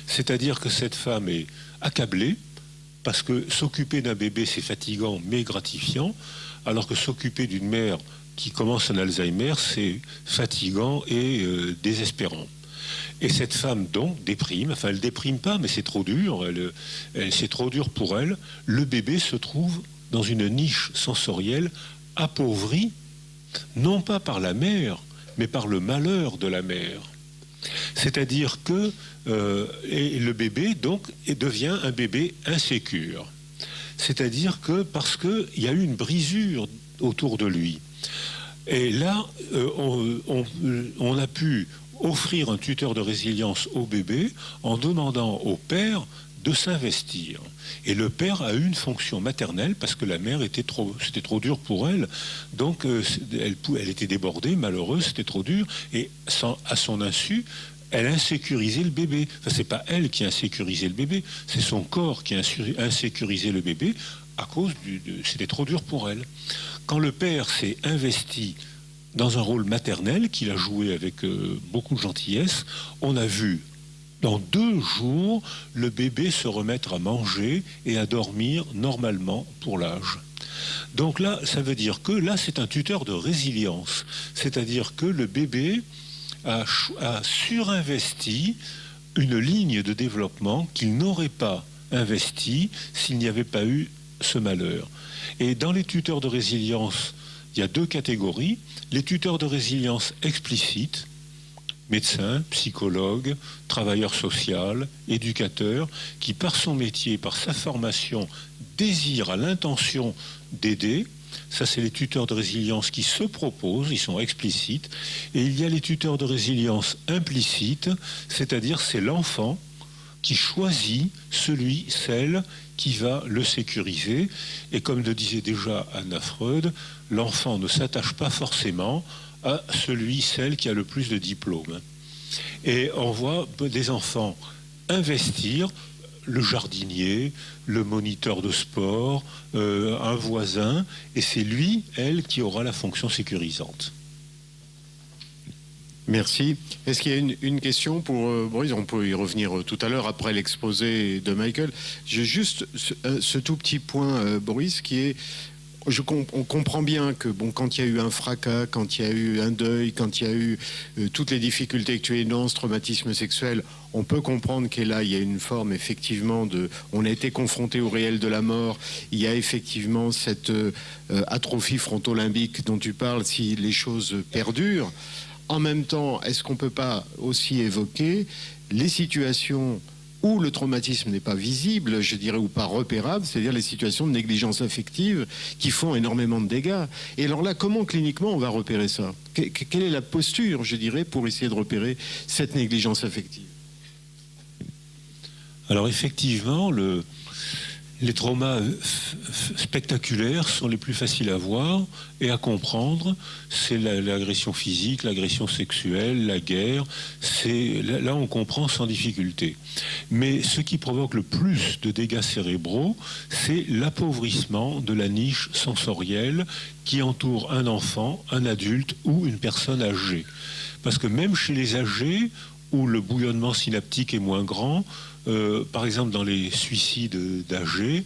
C'est-à-dire que cette femme est accablée, parce que s'occuper d'un bébé, c'est fatigant mais gratifiant, alors que s'occuper d'une mère qui commence un Alzheimer, c'est fatigant et désespérant. Et cette femme, donc, déprime. Enfin, elle déprime pas, mais c'est trop dur. C'est trop dur pour elle. Le bébé se trouve dans une niche sensorielle appauvrie, non pas par la mère, mais par le malheur de la mère. C'est-à-dire que le bébé, donc, devient un bébé insécure. C'est-à-dire que parce qu'il y a eu une brisure autour de lui. Et là, on a pu offrir un tuteur de résilience au bébé en demandant au père de s'investir. Et le père a eu une fonction maternelle parce que la mère c'était trop dur pour elle. Donc elle était débordée, malheureuse, c'était trop dur. Et à son insu, elle insécurisait le bébé. Enfin, c'est pas elle qui a insécurisé le bébé, c'est son corps qui a insécurisé le bébé à cause c'était trop dur pour elle. Quand le père s'est investi dans un rôle maternel qu'il a joué avec beaucoup de gentillesse, on a vu dans 2 jours le bébé se remettre à manger et à dormir normalement pour l'âge. Donc là, ça veut dire que là, c'est un tuteur de résilience. C'est-à-dire que le bébé a surinvesti une ligne de développement qu'il n'aurait pas investi s'il n'y avait pas eu ce malheur. Et dans les tuteurs de résilience, il y a 2 catégories. Les tuteurs de résilience explicites, médecins, psychologues, travailleurs sociaux, éducateurs, qui par son métier, par sa formation, désirent, à l'intention d'aider. Ça, c'est les tuteurs de résilience qui se proposent, ils sont explicites. Et il y a les tuteurs de résilience implicites, c'est-à-dire c'est l'enfant qui choisit celle qui va le sécuriser. Et comme le disait déjà Anna Freud, l'enfant ne s'attache pas forcément à celle qui a le plus de diplômes. Et on voit des enfants investir le jardinier, le moniteur de sport, un voisin, et c'est lui, elle, qui aura la fonction sécurisante. Merci. Est-ce qu'il y a une question pour Boris? On peut y revenir tout à l'heure après l'exposé de Michael. J'ai juste ce tout petit point, Boris, qui est... On comprend bien que quand il y a eu un fracas, quand il y a eu un deuil, quand il y a eu toutes les difficultés que tu énonces, traumatisme sexuel, on peut comprendre qu'il y a une forme effectivement on a été confronté au réel de la mort. Il y a effectivement cette atrophie frontolimbique dont tu parles si les choses perdurent. En même temps, est-ce qu'on peut pas aussi évoquer les situations où le traumatisme n'est pas visible, je dirais, ou pas repérable, c'est-à-dire les situations de négligence affective qui font énormément de dégâts. Et alors là, comment cliniquement on va repérer ça? Quelle est la posture, je dirais, pour essayer de repérer cette négligence affective? Alors effectivement, les traumas spectaculaires sont les plus faciles à voir et à comprendre. C'est l'agression physique, l'agression sexuelle, la guerre. Là, on comprend sans difficulté. Mais ce qui provoque le plus de dégâts cérébraux, c'est l'appauvrissement de la niche sensorielle qui entoure un enfant, un adulte ou une personne âgée. Parce que même chez les âgés, où le bouillonnement synaptique est moins grand, par exemple dans les suicides d'âgés,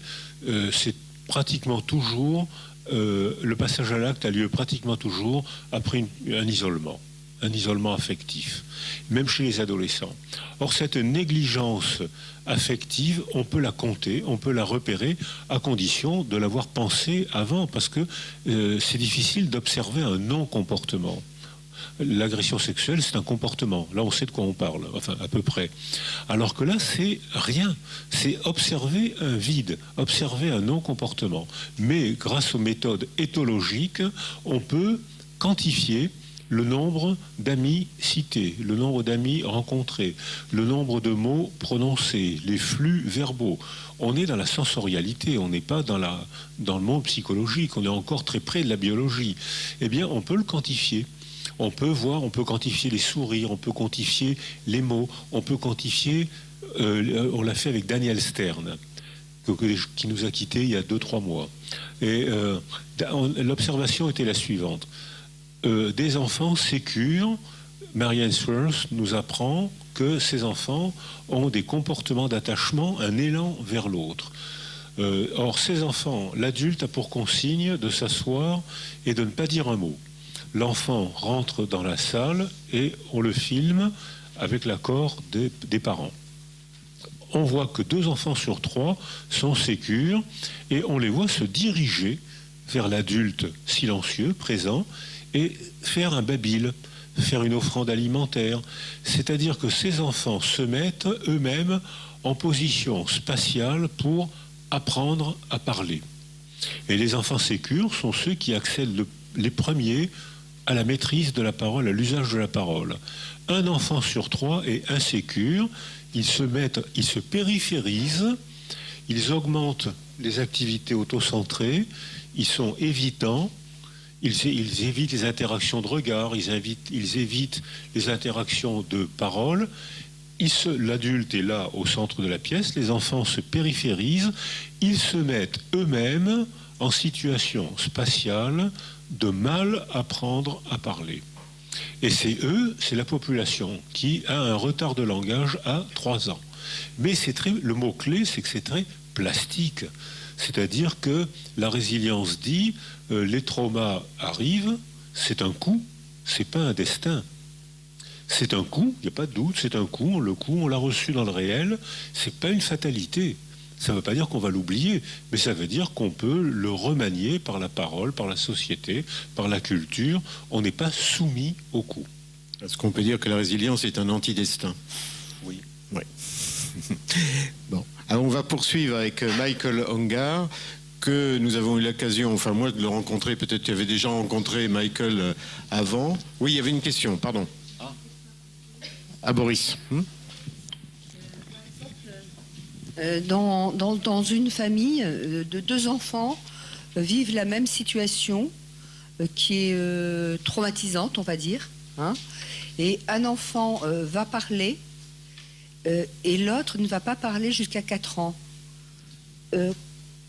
c'est pratiquement toujours, le passage à l'acte a lieu pratiquement toujours après un isolement affectif, même chez les adolescents. Or, cette négligence affective, on peut la compter, on peut la repérer, à condition de l'avoir pensée avant, parce que c'est difficile d'observer un non-comportement. L'agression sexuelle, c'est un comportement. Là, on sait de quoi on parle, enfin, à peu près. Alors que là, c'est rien. C'est observer un vide, observer un non-comportement. Mais grâce aux méthodes éthologiques, on peut quantifier le nombre d'amis cités, le nombre d'amis rencontrés, le nombre de mots prononcés, les flux verbaux. On est dans la sensorialité, on n'est pas dans le monde psychologique, on est encore très près de la biologie. Eh bien, on peut le quantifier. On peut voir, on peut quantifier les sourires, on peut quantifier les mots, on peut quantifier, on l'a fait avec Daniel Stern, qui nous a quittés il y a 2-3 mois. Et l'observation était la suivante. Des enfants sécures, Marianne Searles nous apprend que ces enfants ont des comportements d'attachement, un élan vers l'autre. Or, ces enfants, l'adulte a pour consigne de s'asseoir et de ne pas dire un mot. L'enfant rentre dans la salle et on le filme avec l'accord des parents. On voit que 2 enfants sur 3 sont sécures et on les voit se diriger vers l'adulte silencieux, présent, et faire un babil, faire une offrande alimentaire. C'est-à-dire que ces enfants se mettent eux-mêmes en position spatiale pour apprendre à parler. Et les enfants sécures sont ceux qui accèdent les premiers à la maîtrise de la parole, à l'usage de la parole. Un enfant sur 3 est insécure, ils se périphérisent, ils augmentent les activités autocentrées, ils sont évitants, ils évitent les interactions de regard, ils évitent les interactions de parole, l'adulte est là au centre de la pièce, les enfants se périphérisent, ils se mettent eux-mêmes en situation spatiale de mal apprendre à parler. Et c'est la population qui a un retard de langage à 3 ans. Mais le mot-clé, c'est que c'est très plastique. C'est-à-dire que la résilience dit les traumas arrivent, c'est un coup, c'est pas un destin. C'est un coup, il n'y a pas de doute, c'est un coup, on l'a reçu dans le réel, c'est pas une fatalité. Ça ne veut pas dire qu'on va l'oublier, mais ça veut dire qu'on peut le remanier par la parole, par la société, par la culture. On n'est pas soumis au coup. Est-ce qu'on peut dire que la résilience est un antidestin? Oui. Ouais. Bon. Alors on va poursuivre avec Michael Ungar, que nous avons eu l'occasion, enfin moi, de le rencontrer. Peut-être que tu avais déjà rencontré Michael avant. Oui, il y avait une question, pardon. Ah, Boris. Dans une famille de 2 enfants vivent la même situation qui est traumatisante, on va dire. Et un enfant va parler et l'autre ne va pas parler jusqu'à 4 ans.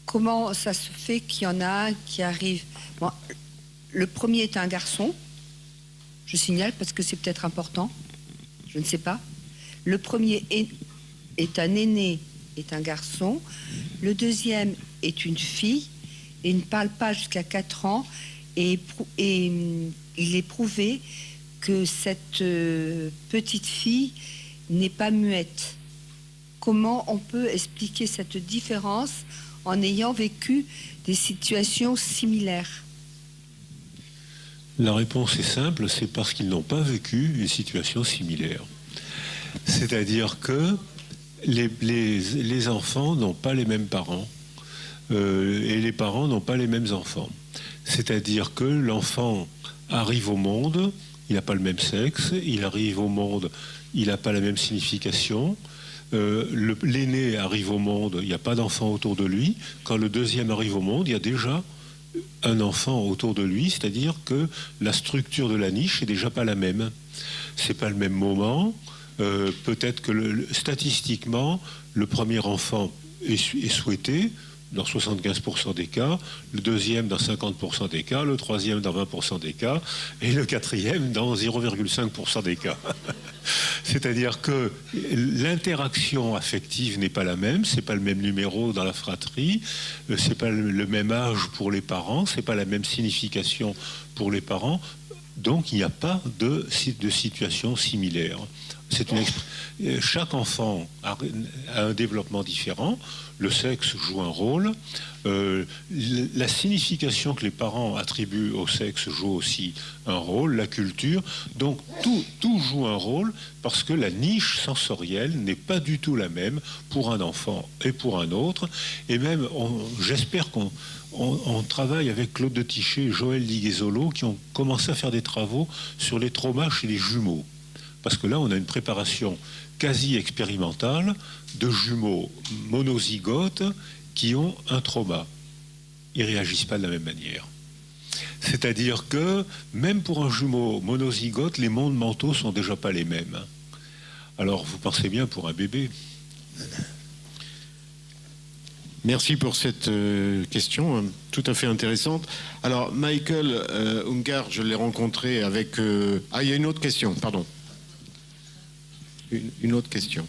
Comment ça se fait qu'il y en a un qui arrive? Bon, le premier est un garçon, je signale parce que c'est peut-être important, je ne sais pas. Le premier est un aîné, est un garçon. Le deuxième est une fille et ne parle pas jusqu'à 4 ans. Et il est prouvé que cette petite fille n'est pas muette. Comment on peut expliquer cette différence en ayant vécu des situations similaires? La réponse est simple, c'est parce qu'ils n'ont pas vécu une situation similaire. C'est-à-dire que les enfants n'ont pas les mêmes parents et les parents n'ont pas les mêmes enfants. C'est-à-dire que l'enfant arrive au monde, il n'a pas le même sexe, il arrive au monde, il n'a pas la même signification. L'aîné arrive au monde, il n'y a pas d'enfant autour de lui. Quand le deuxième arrive au monde, il y a déjà un enfant autour de lui, c'est-à-dire que la structure de la niche n'est déjà pas la même. C'est pas le même moment. Peut-être que statistiquement, le premier enfant est souhaité dans 75% des cas, le deuxième dans 50% des cas, le troisième dans 20% des cas, et le quatrième dans 0,5% des cas. C'est-à-dire que l'interaction affective n'est pas la même, c'est pas le même numéro dans la fratrie, c'est pas le même âge pour les parents, c'est pas la même signification pour les parents, donc il n'y a pas de situation similaire. Chaque enfant a un développement différent, le sexe joue un rôle, la signification que les parents attribuent au sexe joue aussi un rôle, la culture, donc tout joue un rôle parce que la niche sensorielle n'est pas du tout la même pour un enfant et pour un autre, et même j'espère qu'on travaille avec Claude de Tichet et Joël Liguezolo qui ont commencé à faire des travaux sur les traumas chez les jumeaux. Parce que là, on a une préparation quasi expérimentale de jumeaux monozygotes qui ont un trauma. Ils ne réagissent pas de la même manière. C'est-à-dire que même pour un jumeau monozygote, les mondes mentaux sont déjà pas les mêmes. Alors, vous pensez bien pour un bébé. Merci pour cette question tout à fait intéressante. Alors, Michael Ungar, je l'ai rencontré avec... il y a une autre question, pardon. Une autre question.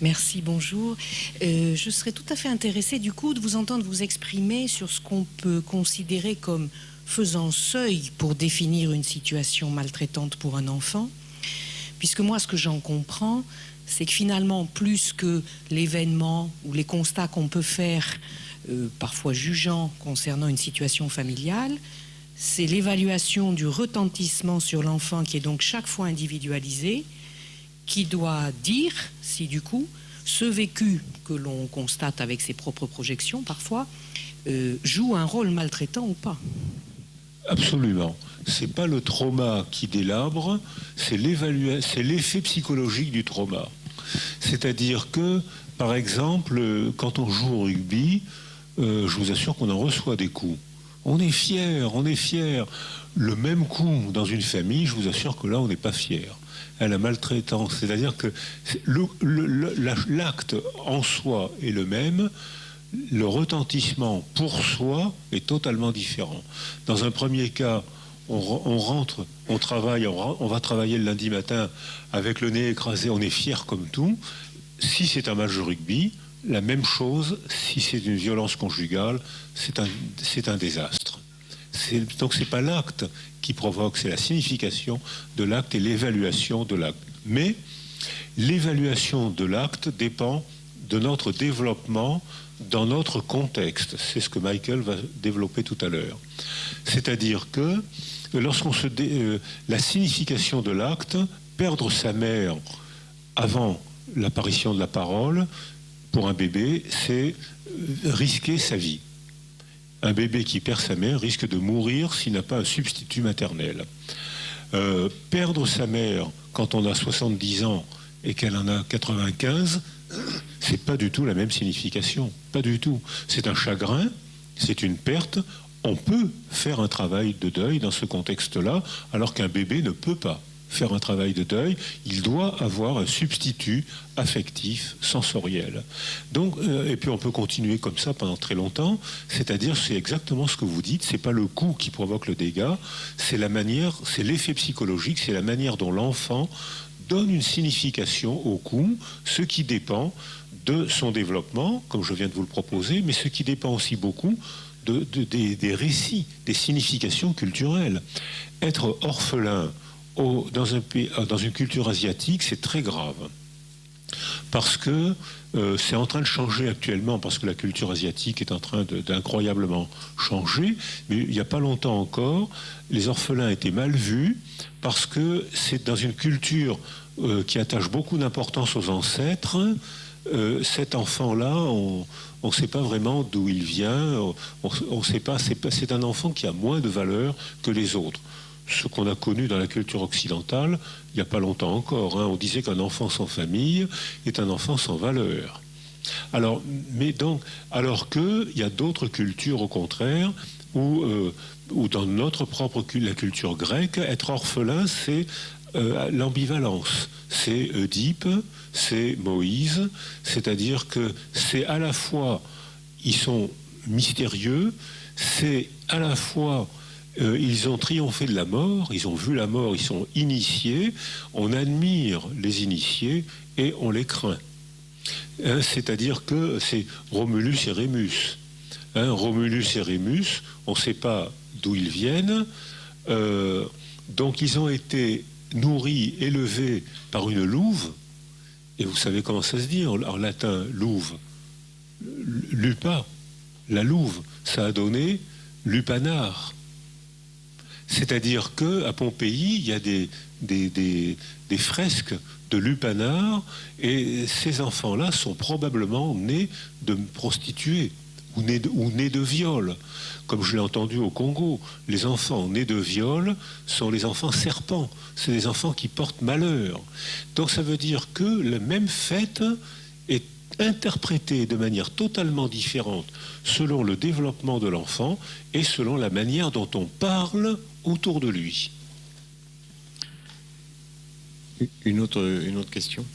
Merci, bonjour. Je serais tout à fait intéressée du coup de vous entendre vous exprimer sur ce qu'on peut considérer comme faisant seuil pour définir une situation maltraitante pour un enfant. Puisque moi, ce que j'en comprends, c'est que finalement, plus que l'événement ou les constats qu'on peut faire, parfois jugeants concernant une situation familiale, c'est l'évaluation du retentissement sur l'enfant qui est donc chaque fois individualisé, qui doit dire si du coup ce vécu que l'on constate avec ses propres projections parfois joue un rôle maltraitant ou pas. Absolument. C'est pas le trauma qui délabre, c'est l'effet psychologique du trauma. C'est-à-dire que, par exemple, quand on joue au rugby, je vous assure qu'on en reçoit des coups. On est fier, on est fier. Le même coup dans une famille, je vous assure que là, on n'est pas fier. La maltraitance, c'est-à-dire que l'acte en soi est le même, le retentissement pour soi est totalement différent. Dans un premier cas, on rentre, on travaille, on va travailler le lundi matin avec le nez écrasé, on est fier comme tout. Si c'est un match de rugby, la même chose, si c'est une violence conjugale, c'est un désastre. Donc c'est pas l'acte qui provoque, c'est la signification de l'acte et l'évaluation de l'acte. Mais l'évaluation de l'acte dépend de notre développement dans notre contexte. C'est ce que Michael va développer tout à l'heure. C'est-à-dire que la signification de l'acte, perdre sa mère avant l'apparition de la parole, pour un bébé, c'est risquer sa vie. Un bébé qui perd sa mère risque de mourir s'il n'a pas un substitut maternel. Perdre sa mère quand on a 70 ans et qu'elle en a 95, c'est pas du tout la même signification. Pas du tout. C'est un chagrin, c'est une perte. On peut faire un travail de deuil dans ce contexte-là, alors qu'un bébé ne peut pas faire un travail de deuil. Il doit avoir un substitut affectif, sensoriel. Donc, et puis on peut continuer comme ça pendant très longtemps. C'est-à-dire, c'est exactement ce que vous dites. C'est pas le coup qui provoque le dégât. C'est la manière, c'est l'effet psychologique, c'est la manière dont l'enfant donne une signification au coup, ce qui dépend de son développement, comme je viens de vous le proposer, mais ce qui dépend aussi beaucoup des récits, des significations culturelles. Être orphelin dans une culture asiatique, c'est très grave. Parce que c'est en train de changer actuellement, parce que la culture asiatique est en train d'incroyablement changer. Mais il n'y a pas longtemps encore, les orphelins étaient mal vus, parce que c'est dans une culture qui attache beaucoup d'importance aux ancêtres. Cet enfant-là, on ne sait pas vraiment d'où il vient, on sait pas, c'est un enfant qui a moins de valeur que les autres. Ce qu'on a connu dans la culture occidentale, il n'y a pas longtemps encore. On disait qu'un enfant sans famille est un enfant sans valeur. Alors qu'il y a d'autres cultures, au contraire, où dans notre propre la culture grecque, être orphelin, c'est l'ambivalence. C'est Oedipe, c'est Moïse, c'est-à-dire que c'est à la fois, ils sont mystérieux, c'est à la fois... ils ont triomphé de la mort, ils ont vu la mort, ils sont initiés, on admire les initiés et on les craint. C'est-à-dire que c'est Romulus et Rémus. Romulus et Rémus, on ne sait pas d'où ils viennent, donc ils ont été nourris, élevés par une louve, et vous savez comment ça se dit en latin, louve, lupa, la louve, ça a donné lupanar. C'est-à-dire qu'à Pompéi, il y a des fresques de lupanar, et ces enfants-là sont probablement nés de prostituées ou nés de viol. Comme je l'ai entendu au Congo, les enfants nés de viol sont les enfants serpents. C'est des enfants qui portent malheur. Donc ça veut dire que la même fête est interprétée de manière totalement différente selon le développement de l'enfant et selon la manière dont on parle autour de lui. Une autre question.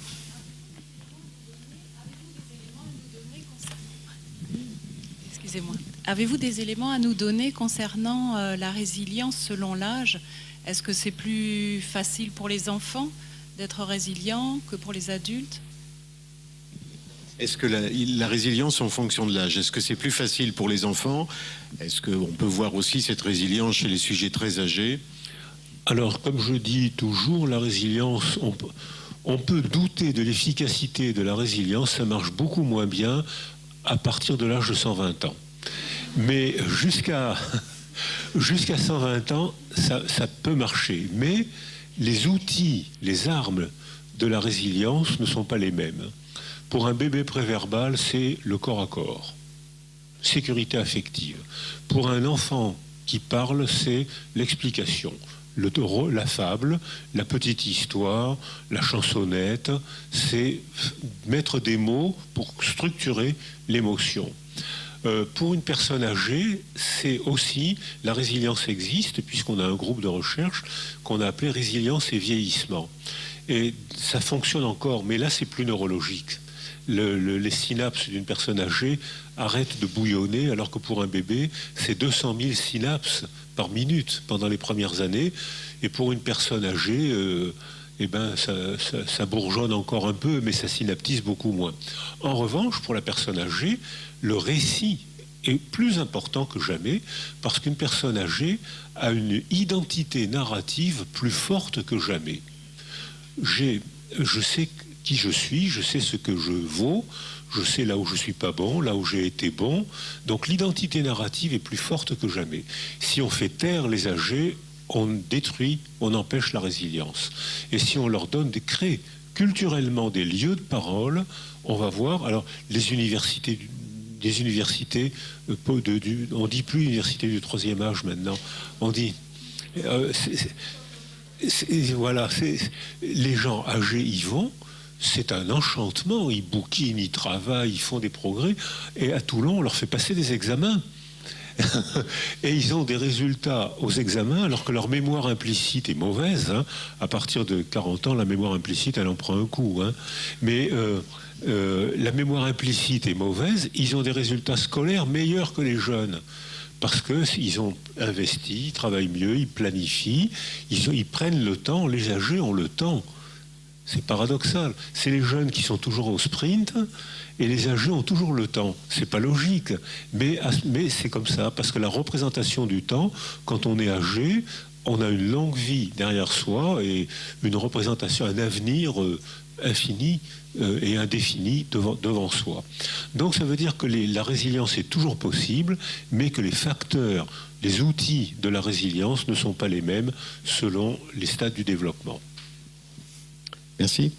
Excusez-moi. Avez-vous des éléments à nous donner concernant la résilience selon l'âge ? Est-ce que c'est plus facile pour les enfants d'être résilients que pour les adultes ? Est-ce que la résilience en fonction de l'âge, est-ce que c'est plus facile pour les enfants ? Est-ce qu'on peut voir aussi cette résilience chez les sujets très âgés ? Alors, comme je dis toujours, la résilience, on peut douter de l'efficacité de la résilience, ça marche beaucoup moins bien à partir de l'âge de 120 ans. Mais jusqu'à 120 ans, ça peut marcher. Mais les outils, les armes de la résilience ne sont pas les mêmes. Pour un bébé préverbal, c'est le corps à corps, sécurité affective. Pour un enfant qui parle, c'est l'explication, la fable, la petite histoire, la chansonnette, c'est mettre des mots pour structurer l'émotion. Pour une personne âgée, c'est aussi, la résilience existe, puisqu'on a un groupe de recherche qu'on a appelé résilience et vieillissement. Et ça fonctionne encore, mais là, c'est plus neurologique. Les synapses d'une personne âgée arrêtent de bouillonner, alors que pour un bébé, c'est 200 000 synapses par minute pendant les premières années. Et pour une personne âgée, ça bourgeonne encore un peu, mais ça synaptise beaucoup moins. En revanche, pour la personne âgée, le récit est plus important que jamais, parce qu'une personne âgée a une identité narrative plus forte que jamais. Je sais qui je suis, je sais ce que je vaux, je sais là où je suis pas bon, là où j'ai été bon. Donc l'identité narrative est plus forte que jamais. Si on fait taire les âgés, on détruit, on empêche la résilience. Et si on leur donne crée culturellement des lieux de parole, on va voir. Alors les universités, on dit plus université du troisième âge maintenant, on dit. Les gens âgés y vont, c'est un enchantement, ils bouquinent, ils travaillent, ils font des progrès, et à Toulon, on leur fait passer des examens. Et ils ont des résultats aux examens alors que leur mémoire implicite est mauvaise. Hein. À partir de 40 ans, la mémoire implicite, elle en prend un coup. Hein. Mais la mémoire implicite est mauvaise, ils ont des résultats scolaires meilleurs que les jeunes. Parce qu'ils ont investi, ils travaillent mieux, ils planifient, ils prennent le temps, les âgés ont le temps. C'est paradoxal. C'est les jeunes qui sont toujours au sprint et les âgés ont toujours le temps. C'est pas logique, mais c'est comme ça, parce que la représentation du temps, quand on est âgé, on a une longue vie derrière soi et une représentation, un avenir infini et indéfini devant soi. Donc ça veut dire que la résilience est toujours possible, mais que les facteurs, les outils de la résilience ne sont pas les mêmes selon les stades du développement. Merci.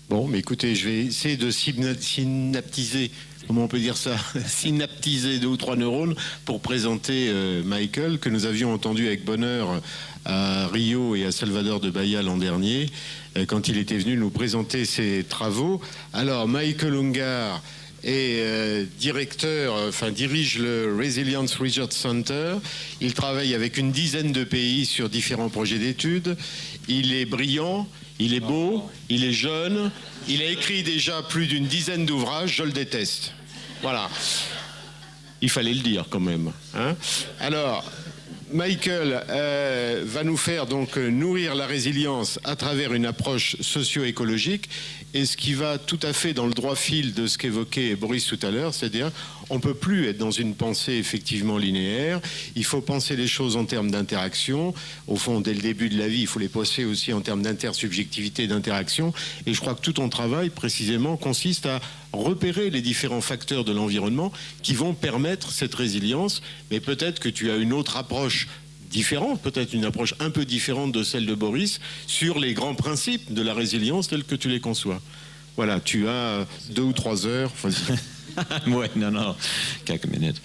Bon, mais écoutez, je vais essayer de synaptiser, comment on peut dire ça, synaptiser 2 ou 3 neurones pour présenter Michael, que nous avions entendu avec bonheur à Rio et à Salvador de Bahia l'an dernier, quand il était venu nous présenter ses travaux. Alors, Michael Ungar est dirige le Resilience Research Center. Il travaille avec une dizaine de pays sur différents projets d'études. Il est brillant. Il est beau, il est jeune, il a écrit déjà plus d'une dizaine d'ouvrages, je le déteste. Voilà. Il fallait le dire quand même. Hein. Alors, Michael va nous faire donc nourrir la résilience à travers une approche socio-écologique, et ce qui va tout à fait dans le droit fil de ce qu'évoquait Boris tout à l'heure, c'est-à-dire on ne peut plus être dans une pensée effectivement linéaire, il faut penser les choses en termes d'interaction. Au fond, dès le début de la vie, il faut les penser aussi en termes d'intersubjectivité et d'interaction, et je crois que tout ton travail précisément consiste à repérer les différents facteurs de l'environnement qui vont permettre cette résilience, mais peut-être que tu as une autre approche différente, peut-être une approche un peu différente de celle de Boris, sur les grands principes de la résilience tels que tu les conçois. Voilà, tu as 2 ou 3 heures. Ouais, non, quelques minutes.